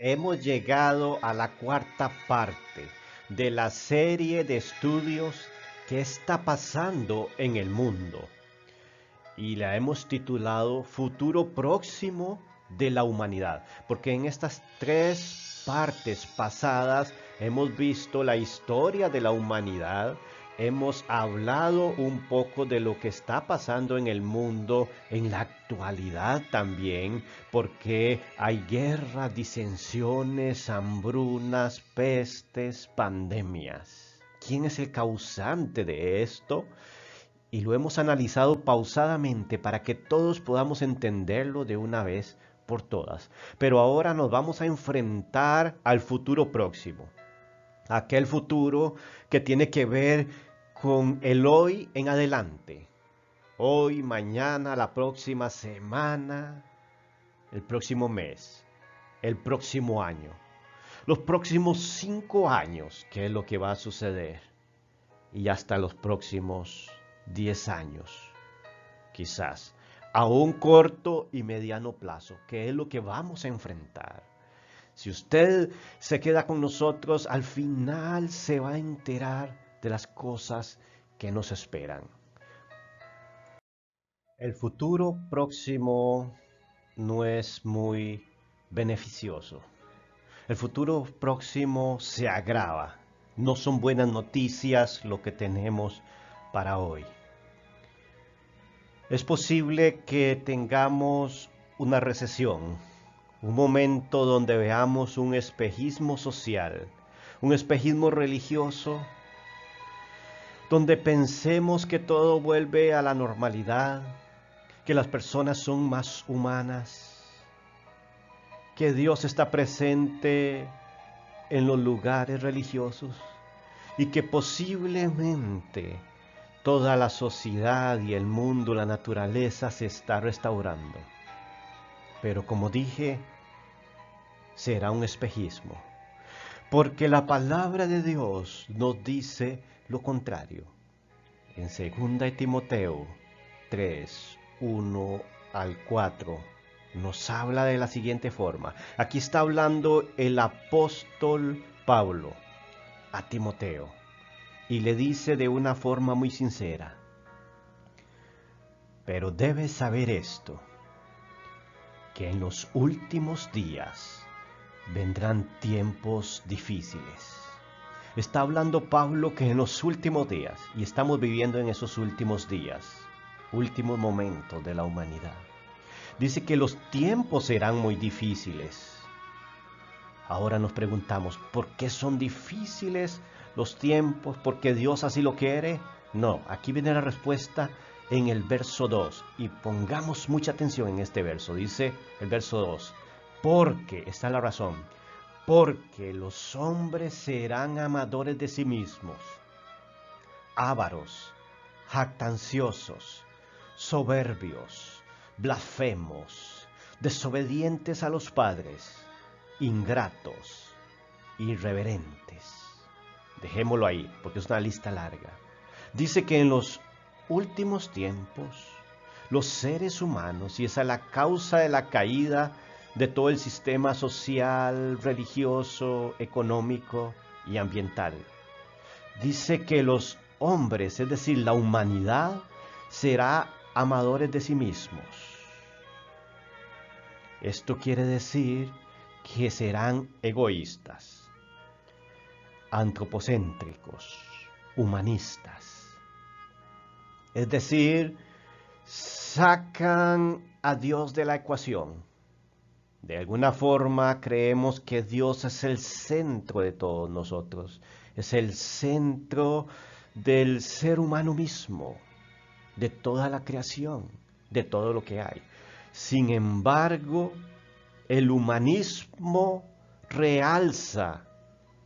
hemos llegado a la cuarta parte de la serie de estudios que está pasando en el mundo y la hemos titulado Futuro Próximo de la Humanidad, porque en estas tres partes pasadas hemos visto la historia de la humanidad, hemos hablado un poco de lo que está pasando en el mundo en la actualidad también, porque hay guerras, disensiones, hambrunas, pestes, pandemias. ¿Quién es el causante de esto? Y lo hemos analizado pausadamente para que todos podamos entenderlo de una vez por todas. Pero ahora nos vamos a enfrentar al futuro próximo. Aquel futuro que tiene que ver con el hoy en adelante. Hoy, mañana, la próxima semana, el próximo mes, el próximo año. Los próximos 5 años, ¿qué es lo que va a suceder? Y hasta los próximos 10 años, quizás, a un corto y mediano plazo, que es lo que vamos a enfrentar. Si usted se queda con nosotros, al final se va a enterar de las cosas que nos esperan. El futuro próximo no es muy beneficioso. El futuro próximo se agrava. No son buenas noticias lo que tenemos para hoy. Es posible que tengamos una recesión, un momento donde veamos un espejismo social, un espejismo religioso, donde pensemos que todo vuelve a la normalidad, que las personas son más humanas, que Dios está presente en los lugares religiosos y que posiblemente toda la sociedad y el mundo, la naturaleza se está restaurando. Pero como dije, será un espejismo, porque la palabra de Dios nos dice lo contrario. En 2 Timoteo 3, 1 al 4 nos habla de la siguiente forma. Aquí está hablando el apóstol Pablo a Timoteo y le dice de una forma muy sincera: pero debes saber esto, que en los últimos días vendrán tiempos difíciles. Está hablando Pablo que en los últimos días, y estamos viviendo en esos últimos días, últimos momentos de la humanidad. Dice que los tiempos serán muy difíciles. Ahora nos preguntamos, ¿por qué son difíciles los tiempos? ¿Porque Dios así lo quiere? No, aquí viene la respuesta en el verso 2. Y pongamos mucha atención en este verso. Dice el verso 2. Porque, está la razón, porque los hombres serán amadores de sí mismos, ávaros, jactanciosos, soberbios, blasfemos, desobedientes a los padres, ingratos, irreverentes. Dejémoslo ahí, porque es una lista larga. Dice que en los últimos tiempos, los seres humanos, y esa es la causa de la caída de todo el sistema social, religioso, económico y ambiental. Dice que los hombres, es decir, la humanidad, será amadores de sí mismos. Esto quiere decir que serán egoístas, antropocéntricos, humanistas. Es decir, sacan a Dios de la ecuación. De alguna forma creemos que Dios es el centro de todos nosotros, es el centro del ser humano mismo, de toda la creación, de todo lo que hay. Sin embargo, el humanismo realza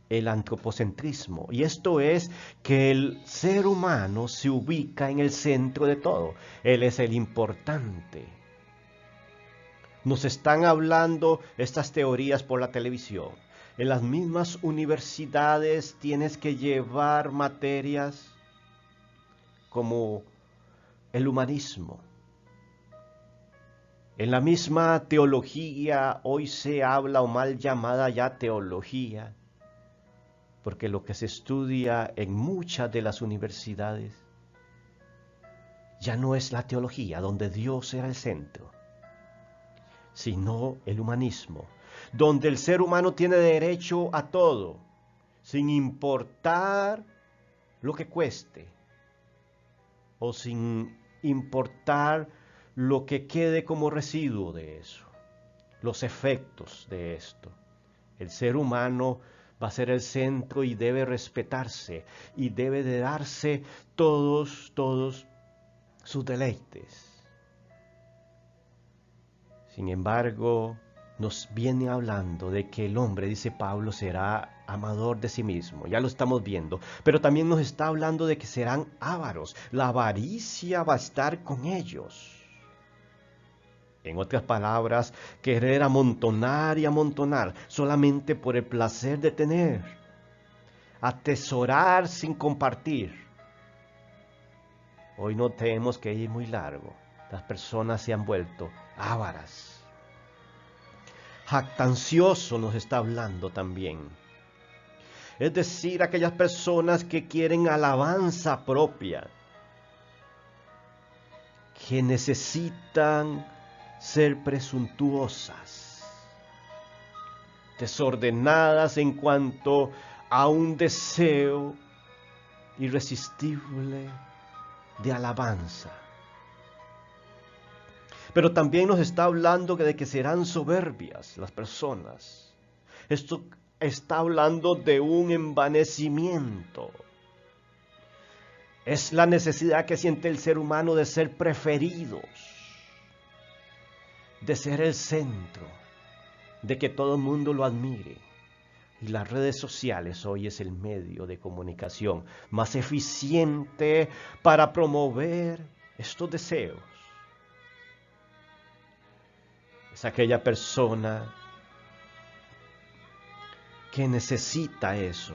el antropocentrismo, y esto es que el ser humano se ubica en el centro de todo. Él es el importante. Nos están hablando estas teorías por la televisión. En las mismas universidades tienes que llevar materias como el humanismo. En la misma teología hoy se habla o mal llamada ya teología, porque lo que se estudia en muchas de las universidades ya no es la teología donde Dios era el centro, sino el humanismo, donde el ser humano tiene derecho a todo, sin importar lo que cueste o sin importar lo que quede como residuo de eso, los efectos de esto. El ser humano va a ser el centro y debe respetarse y debe de darse todos sus deleites. Sin embargo, nos viene hablando de que el hombre, dice Pablo, será amador de sí mismo. Ya lo estamos viendo. Pero también nos está hablando de que serán ávaros. La avaricia va a estar con ellos. En otras palabras, querer amontonar y amontonar solamente por el placer de tener. Atesorar sin compartir. Hoy no tenemos que ir muy largo. Las personas se han vuelto ávaras. Jactancioso nos está hablando también. Es decir, aquellas personas que quieren alabanza propia, que necesitan ser presuntuosas, desordenadas en cuanto a un deseo irresistible de alabanza. Pero también nos está hablando de que serán soberbias las personas. Esto está hablando de un envanecimiento. Es la necesidad que siente el ser humano de ser preferidos, de ser el centro, de que todo el mundo lo admire. Y las redes sociales hoy es el medio de comunicación más eficiente para promover estos deseos. Es aquella persona que necesita eso.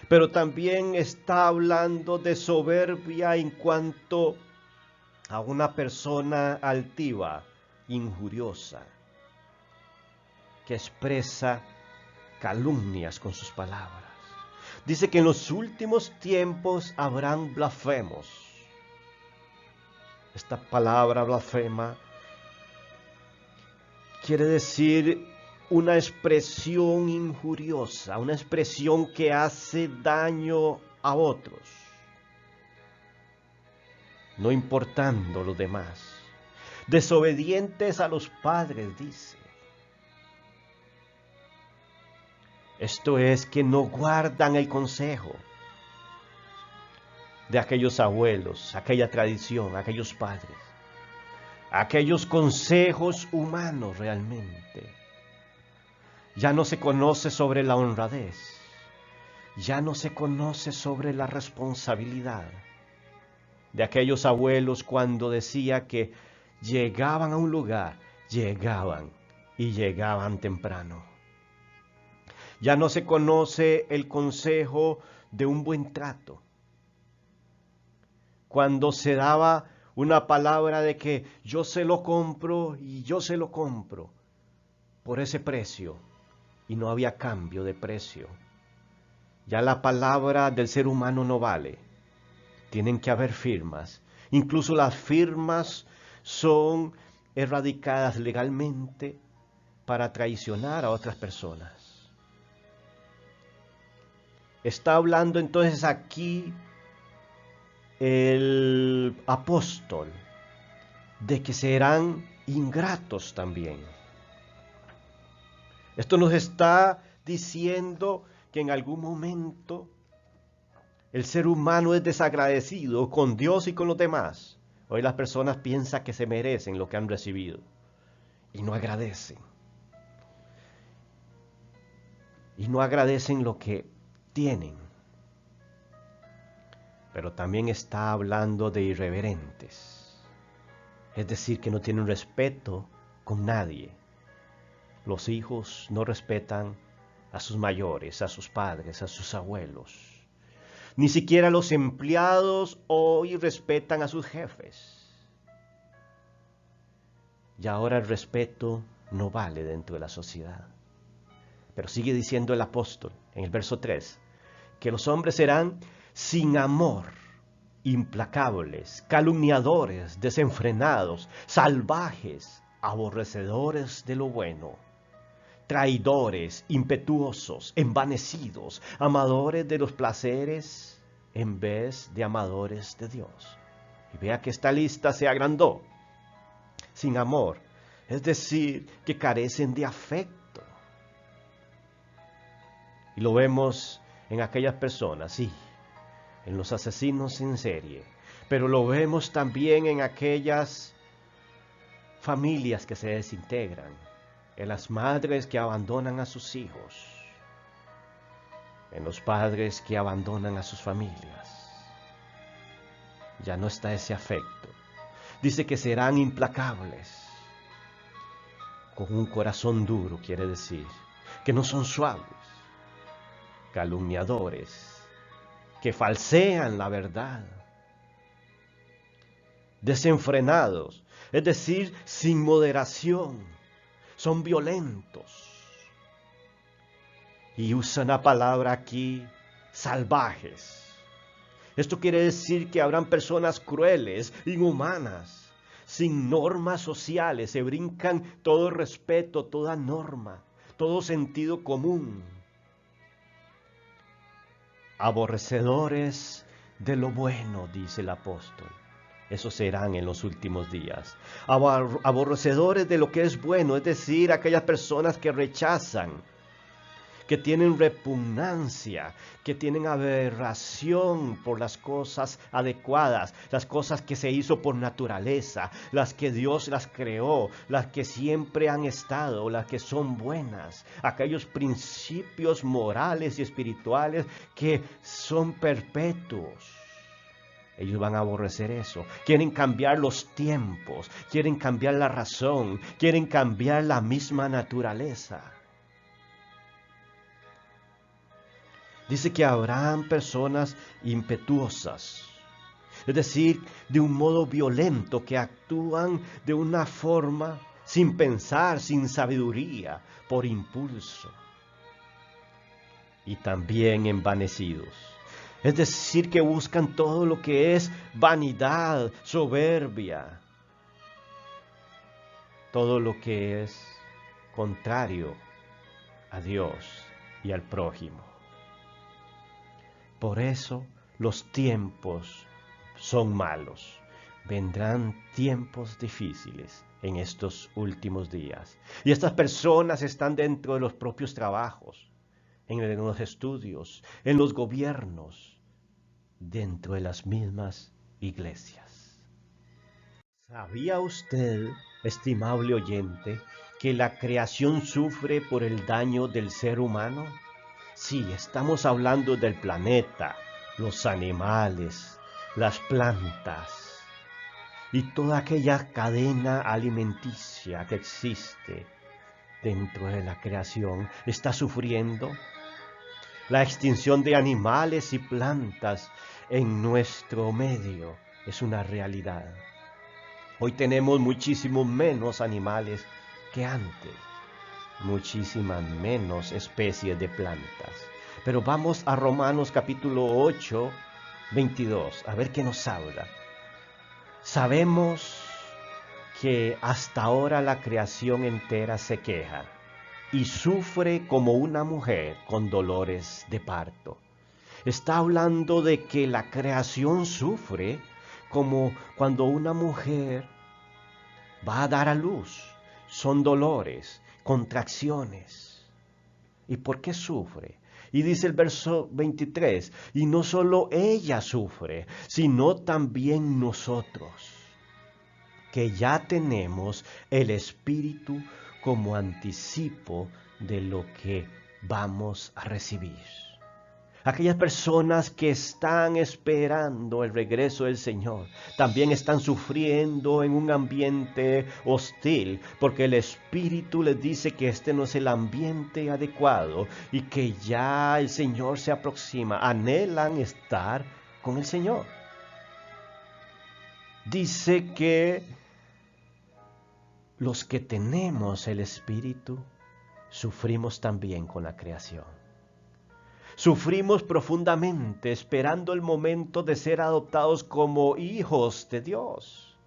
Pero también está hablando de soberbia en cuanto a una persona altiva, injuriosa, que expresa calumnias con sus palabras. Dice que en los últimos tiempos habrán blasfemos. Esta palabra blasfema quiere decir una expresión injuriosa, una expresión que hace daño a otros, no importando los demás. Desobedientes a los padres, dice. Esto es que no guardan el consejo de aquellos abuelos, aquella tradición, aquellos padres, aquellos consejos humanos realmente. Ya no se conoce sobre la honradez, ya no se conoce sobre la responsabilidad de aquellos abuelos cuando decía que llegaban a un lugar, llegaban y llegaban temprano. Ya no se conoce el consejo de un buen trato. Cuando se daba una palabra de que yo se lo compro y yo se lo compro por ese precio y no había cambio de precio. Ya la palabra del ser humano no vale. Tienen que haber firmas. Incluso las firmas son erradicadas legalmente para traicionar a otras personas. Está hablando entonces aquí el apóstol de que serán ingratos también. Esto nos está diciendo que en algún momento el ser humano es desagradecido con Dios y con los demás. Hoy las personas piensan que se merecen lo que han recibido y no agradecen. Y no agradecen lo que tienen. Pero también está hablando de irreverentes. Es decir, que no tienen respeto con nadie. Los hijos no respetan a sus mayores, a sus padres, a sus abuelos. Ni siquiera los empleados hoy respetan a sus jefes. y ahora el respeto no vale dentro de la sociedad. Pero sigue diciendo el apóstol en el verso 3, que los hombres serán sin amor, implacables, calumniadores, desenfrenados, salvajes, aborrecedores de lo bueno, traidores, impetuosos, envanecidos, amadores de los placeres en vez de amadores de Dios. Y vea que esta lista se agrandó. Sin amor, es decir, que carecen de afecto. Y lo vemos en aquellas personas, sí, en los asesinos en serie, pero lo vemos también en aquellas familias que se desintegran, en las madres que abandonan a sus hijos, en los padres que abandonan a sus familias. Ya no está ese afecto. Dice que serán implacables, con un corazón duro, quiere decir, que no son suaves, calumniadores, que falsean la verdad, desenfrenados, es decir, sin moderación, son violentos. Y usan la palabra aquí, salvajes. Esto quiere decir que habrán personas crueles, inhumanas, sin normas sociales, se brincan todo respeto, toda norma, todo sentido común. Aborrecedores de lo bueno, dice el apóstol. Esos serán en los últimos días. Aborrecedores de lo que es bueno, es decir, aquellas personas que rechazan, que tienen repugnancia, que tienen aberración por las cosas adecuadas, las cosas que se hizo por naturaleza, las que Dios las creó, las que siempre han estado, las que son buenas, aquellos principios morales y espirituales que son perpetuos. Ellos van a aborrecer eso. Quieren cambiar los tiempos, quieren cambiar la razón, quieren cambiar la misma naturaleza. Dice que habrán personas impetuosas, es decir, de un modo violento, que actúan de una forma sin pensar, sin sabiduría, por impulso. Y también envanecidos, es decir, que buscan todo lo que es vanidad, soberbia, todo lo que es contrario a Dios y al prójimo. Por eso los tiempos son malos. Vendrán tiempos difíciles en estos últimos días. Y estas personas están dentro de los propios trabajos, en los estudios, en los gobiernos, dentro de las mismas iglesias. ¿Sabía usted, estimable oyente, que la creación sufre por el daño del ser humano? Sí, estamos hablando del planeta, los animales, las plantas y toda aquella cadena alimenticia que existe dentro de la creación está sufriendo. La extinción de animales y plantas en nuestro medio es una realidad. Hoy tenemos muchísimo menos animales que antes. Muchísimas menos especies de plantas. Pero vamos a Romanos capítulo 8, 22, a ver qué nos habla. Sabemos que hasta ahora la creación entera se queja y sufre como una mujer con dolores de parto. Está hablando de que la creación sufre como cuando una mujer va a dar a luz. Son dolores, contracciones. ¿Y por qué sufre? Y dice el verso 23, y no solo ella sufre, sino también nosotros, que ya tenemos el Espíritu como anticipo de lo que vamos a recibir. Aquellas personas que están esperando el regreso del Señor también están sufriendo en un ambiente hostil, porque el Espíritu les dice que este no es el ambiente adecuado y que ya el Señor se aproxima. Anhelan estar con el Señor. Dice que los que tenemos el Espíritu, sufrimos también con la creación. Sufrimos profundamente esperando el momento de ser adoptados como hijos de Dios,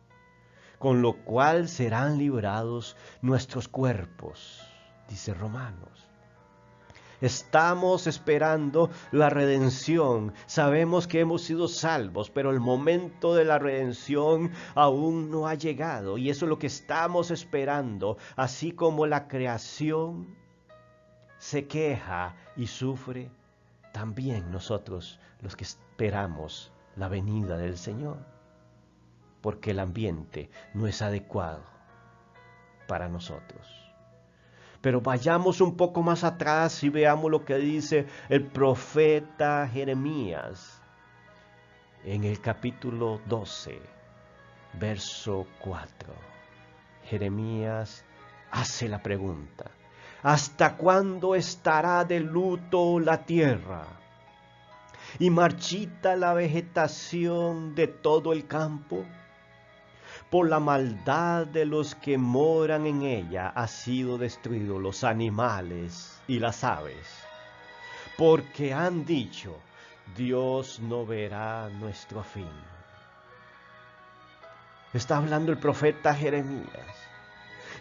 con lo cual serán librados nuestros cuerpos, dice Romanos. Estamos esperando la redención. Sabemos que hemos sido salvos, pero el momento de la redención aún no ha llegado. Y eso es lo que estamos esperando, así como la creación se queja y sufre, también nosotros los que esperamos la venida del Señor, porque el ambiente no es adecuado para nosotros. Pero vayamos un poco más atrás y veamos lo que dice el profeta Jeremías en el capítulo 12, verso 4. Jeremías hace la pregunta: ¿hasta cuándo estará de luto la tierra y marchita la vegetación de todo el campo? Por la maldad de los que moran en ella ha sido destruido los animales y las aves, porque han dicho: Dios no verá nuestro fin. Está hablando el profeta Jeremías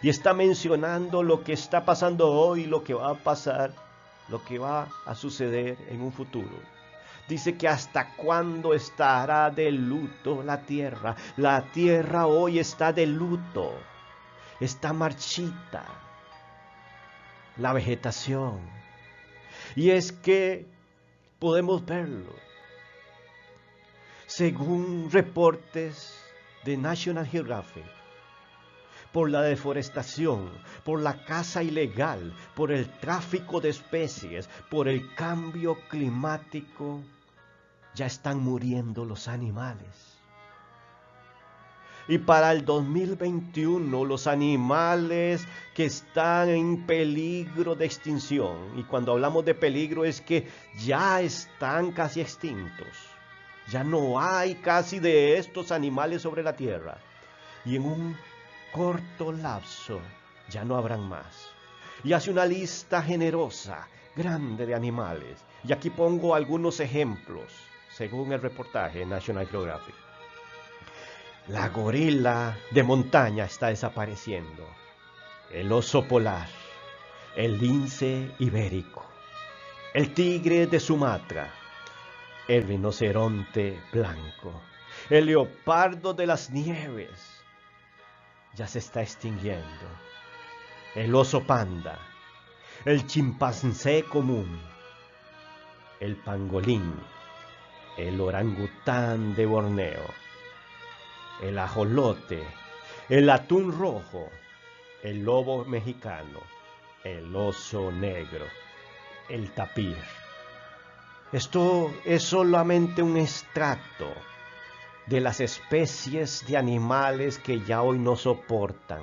y está mencionando lo que está pasando hoy, lo que va a pasar, lo que va a suceder en un futuro. Dice que hasta cuándo estará de luto la tierra. La tierra hoy está de luto, está marchita la vegetación. Y es que podemos verlo. Según reportes de National Geographic, por la deforestación, por la caza ilegal, por el tráfico de especies, por el cambio climático, ya están muriendo los animales. Y para el 2021 los animales que están en peligro de extinción, y cuando hablamos de peligro es que ya están casi extintos, ya no hay casi de estos animales sobre la tierra, y en un corto lapso ya no habrán más. Y hace una lista generosa, grande de animales, y aquí pongo algunos ejemplos según el reportaje National Geographic. La gorila de montaña está desapareciendo, el oso polar, el lince ibérico, el tigre de Sumatra, el rinoceronte blanco, el leopardo de las nieves, ya se está extinguiendo, el oso panda, el chimpancé común, el pangolín, el orangután de Borneo, el ajolote, el atún rojo, el lobo mexicano, el oso negro, el tapir. Esto es solamente un extracto de las especies de animales que ya hoy no soportan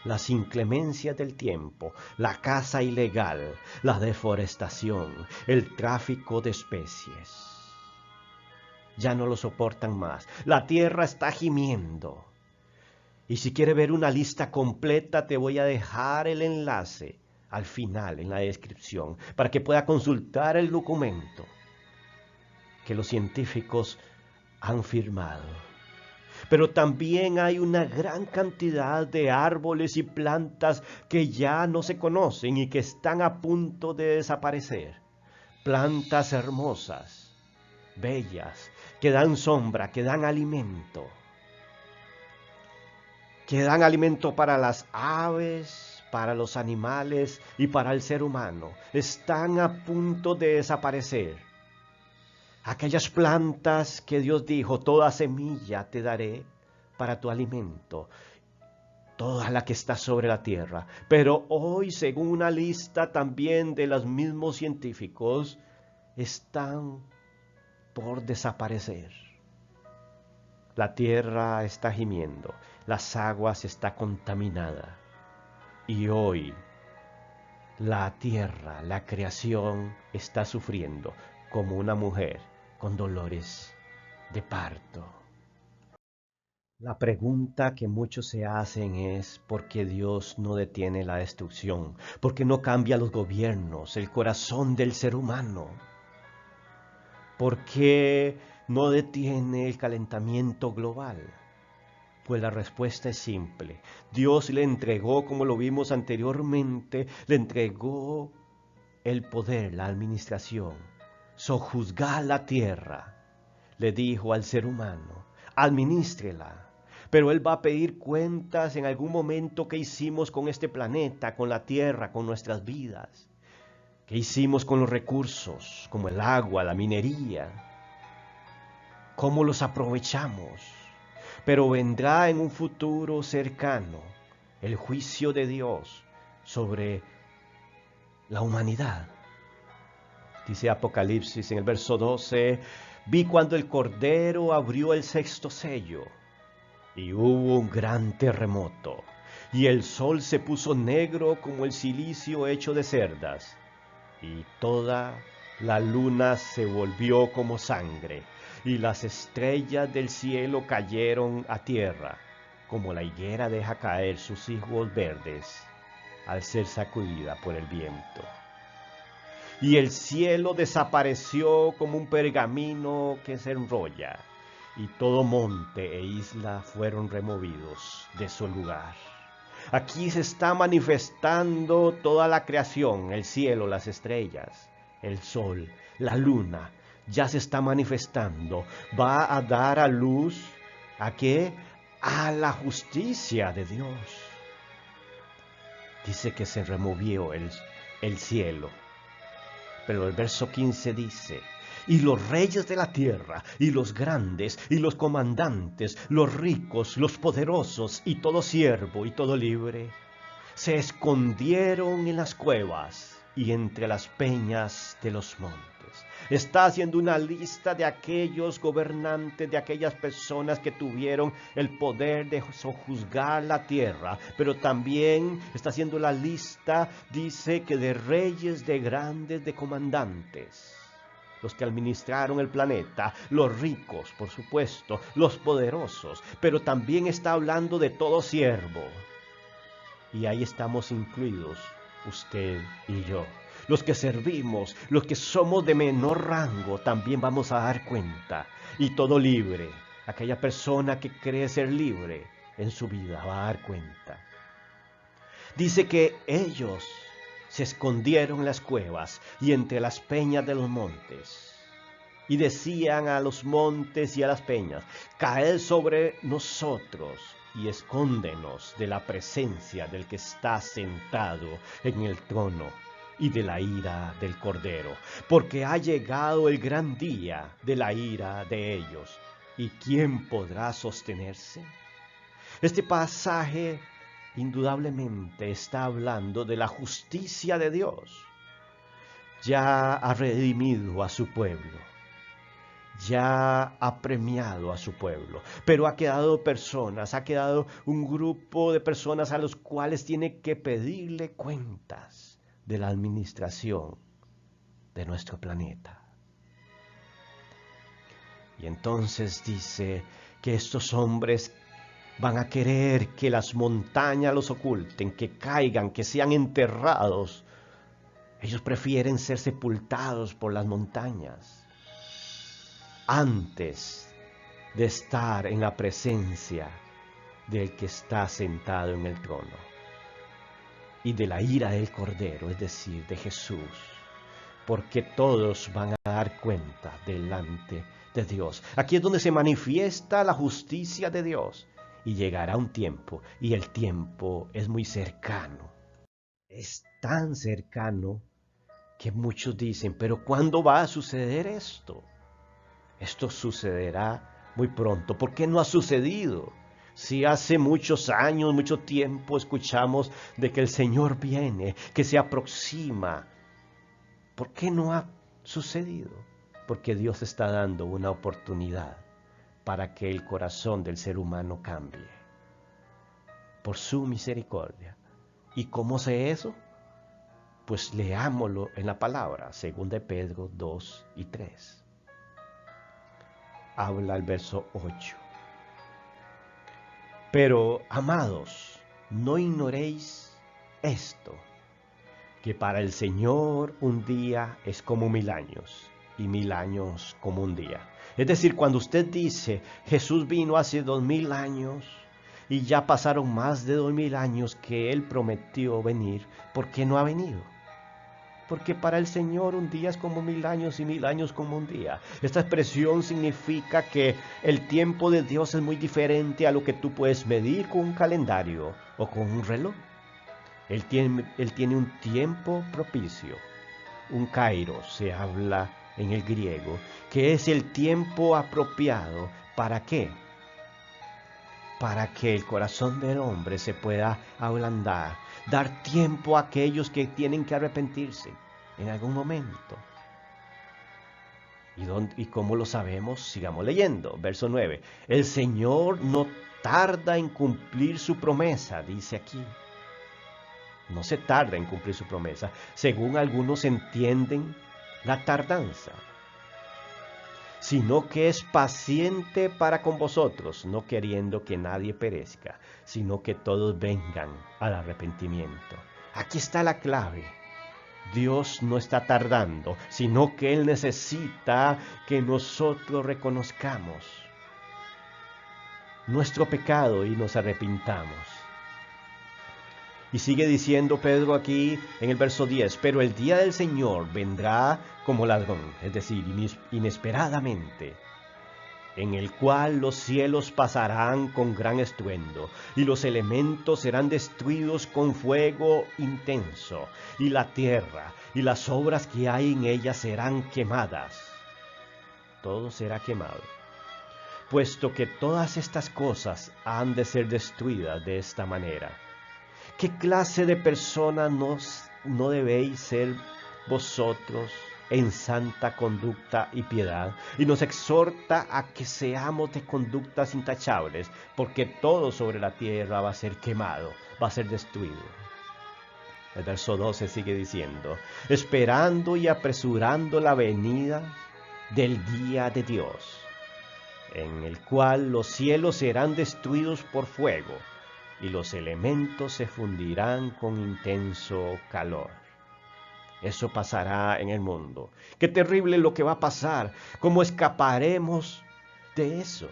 las inclemencias del tiempo, la caza ilegal, la deforestación, el tráfico de especies. Ya no lo soportan más. La tierra está gimiendo. Y si quiere ver una lista completa, te voy a dejar el enlace al final en la descripción para que pueda consultar el documento que los científicos han firmado. Pero también hay una gran cantidad de árboles y plantas que ya no se conocen y que están a punto de desaparecer. Plantas hermosas, bellas, que dan sombra, que dan alimento. Que dan alimento para las aves, para los animales y para el ser humano. Están a punto de desaparecer. Aquellas plantas que Dios dijo: toda semilla te daré para tu alimento, toda la que está sobre la tierra. Pero hoy, según una lista también de los mismos científicos, están por desaparecer. La tierra está gimiendo, las aguas están contaminadas. Y hoy la tierra, la creación, está sufriendo como una mujer con dolores de parto. La pregunta que muchos se hacen es ¿por qué Dios no detiene la destrucción? ¿Por qué no cambia los gobiernos, el corazón del ser humano? ¿Por qué no detiene el calentamiento global? Pues la respuesta es simple. Dios le entregó, como lo vimos anteriormente, le entregó el poder, la administración, sojuzgar la tierra. Le dijo al ser humano, administrela. Pero Él va a pedir cuentas en algún momento que hicimos con este planeta, con la tierra, con nuestras vidas. ¿Qué hicimos con los recursos, como el agua, la minería? ¿Cómo los aprovechamos? Pero vendrá en un futuro cercano el juicio de Dios sobre la humanidad. Dice Apocalipsis en el verso 12, vi cuando el Cordero abrió el sexto sello y hubo un gran terremoto y el sol se puso negro como el cilicio hecho de cerdas y toda la luna se volvió como sangre y las estrellas del cielo cayeron a tierra como la higuera deja caer sus higos verdes al ser sacudida por el viento. Y el cielo desapareció como un pergamino que se enrolla, y todo monte e isla fueron removidos de su lugar. Aquí se está manifestando toda la creación, el cielo, las estrellas, el sol, la luna, ya se está manifestando. Va a dar a luz, ¿a qué? A la justicia de Dios. Dice que se removió el cielo. Pero el verso 15 dice, y los reyes de la tierra, y los grandes, y los comandantes, los ricos, los poderosos, y todo siervo, y todo libre, se escondieron en las cuevas y entre las peñas de los montes. Está haciendo una lista de aquellos gobernantes, de aquellas personas que tuvieron el poder de sojuzgar la tierra, pero también está haciendo la lista, dice que de reyes, de grandes, de comandantes, los que administraron el planeta, los ricos, por supuesto, los poderosos, pero también está hablando de todo siervo. Y ahí estamos incluidos, usted y yo. Los que servimos, los que somos de menor rango, también vamos a dar cuenta. Y todo libre, aquella persona que cree ser libre en su vida va a dar cuenta. Dice que ellos se escondieron en las cuevas y entre las peñas de los montes. Y decían a los montes y a las peñas, caed sobre nosotros y escóndenos de la presencia del que está sentado en el trono y de la ira del Cordero, porque ha llegado el gran día de la ira de ellos. ¿Y quién podrá sostenerse? Este pasaje indudablemente está hablando de la justicia de Dios. Ya ha redimido a su pueblo, ya ha premiado a su pueblo, pero ha quedado personas, ha quedado un grupo de personas a los cuales tiene que pedirle cuentas de la administración de nuestro planeta. Y entonces dice que estos hombres van a querer que las montañas los oculten, que caigan, que sean enterrados. Ellos prefieren ser sepultados por las montañas antes de estar en la presencia del que está sentado en el trono y de la ira del Cordero, es decir, de Jesús, porque todos van a dar cuenta delante de Dios. Aquí es donde se manifiesta la justicia de Dios y llegará un tiempo, y el tiempo es muy cercano. Es tan cercano que muchos dicen, pero ¿cuándo va a suceder esto? Esto sucederá muy pronto. ¿Por qué no ha sucedido? Si hace muchos años, mucho tiempo escuchamos de que el Señor viene, que se aproxima. ¿Por qué no ha sucedido? Porque Dios está dando una oportunidad para que el corazón del ser humano cambie. Por su misericordia. ¿Y cómo sé eso? Pues leámoslo en la palabra, 2 Pedro 2 y 3. Habla el verso 8. Pero, amados, no ignoréis esto, que para el Señor un día es como 1000 años, y 1000 años como un día. Es decir, cuando usted dice, Jesús vino hace 2000 años, y ya pasaron más de 2000 años que Él prometió venir, ¿por qué no ha venido? Porque para el Señor un día es como 1000 años y 1000 años como un día. Esta expresión significa que el tiempo de Dios es muy diferente a lo que tú puedes medir con un calendario o con un reloj. Él tiene un tiempo propicio, un kairos, se habla en el griego, que es el tiempo apropiado. ¿Para qué? Para que el corazón del hombre se pueda ablandar, dar tiempo a aquellos que tienen que arrepentirse en algún momento. ¿Y cómo lo sabemos? Sigamos leyendo. Verso 9. El Señor no tarda en cumplir su promesa, dice aquí. No se tarda en cumplir su promesa. Según algunos entienden la tardanza, sino que es paciente para con vosotros, no queriendo que nadie perezca, sino que todos vengan al arrepentimiento. Aquí está la clave. Dios no está tardando, sino que Él necesita que nosotros reconozcamos nuestro pecado y nos arrepintamos. Y sigue diciendo Pedro aquí en el verso 10, pero el día del Señor vendrá como ladrón, es decir, inesperadamente, en el cual los cielos pasarán con gran estruendo, y los elementos serán destruidos con fuego intenso, y la tierra y las obras que hay en ella serán quemadas. Todo será quemado, puesto que todas estas cosas han de ser destruidas de esta manera. ¿Qué clase de persona no debéis ser vosotros en santa conducta y piedad? Y nos exhorta a que seamos de conductas intachables, porque todo sobre la tierra va a ser quemado, va a ser destruido. El verso 12 sigue diciendo, esperando y apresurando la venida del día de Dios, en el cual los cielos serán destruidos por fuego, y los elementos se fundirán con intenso calor. Eso pasará en el mundo. Qué terrible lo que va a pasar. ¿Cómo escaparemos de eso?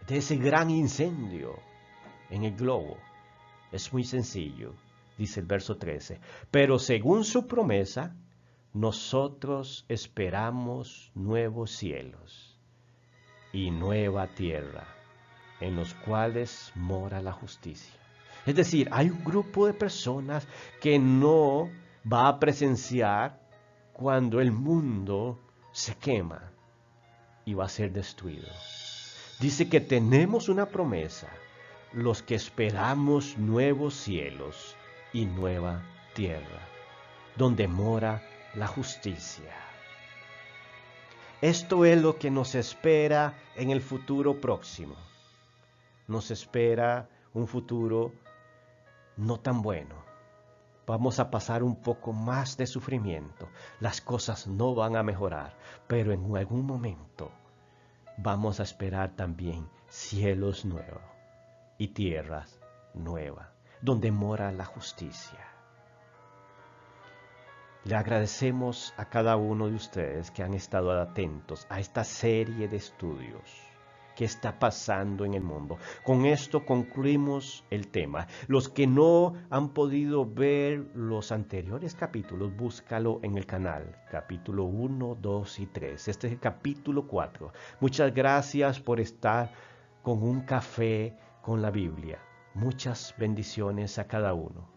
De ese gran incendio en el globo. Es muy sencillo, dice el verso 13. Pero según su promesa, nosotros esperamos nuevos cielos y nueva tierra, en los cuales mora la justicia. Es decir, hay un grupo de personas que no va a presenciar cuando el mundo se quema y va a ser destruido. Dice que tenemos una promesa, los que esperamos nuevos cielos y nueva tierra, donde mora la justicia. Esto es lo que nos espera en el futuro próximo. Nos espera un futuro no tan bueno. Vamos a pasar un poco más de sufrimiento. Las cosas no van a mejorar, pero en algún momento vamos a esperar también cielos nuevos y tierras nuevas, donde mora la justicia. Le agradecemos a cada uno de ustedes que han estado atentos a esta serie de estudios que está pasando en el mundo. Con esto concluimos el tema. Los que no han podido ver los anteriores capítulos, búscalo en el canal, capítulo 1, 2 y 3. Este es el capítulo 4. Muchas gracias por estar con un café con la Biblia. Muchas bendiciones a cada uno.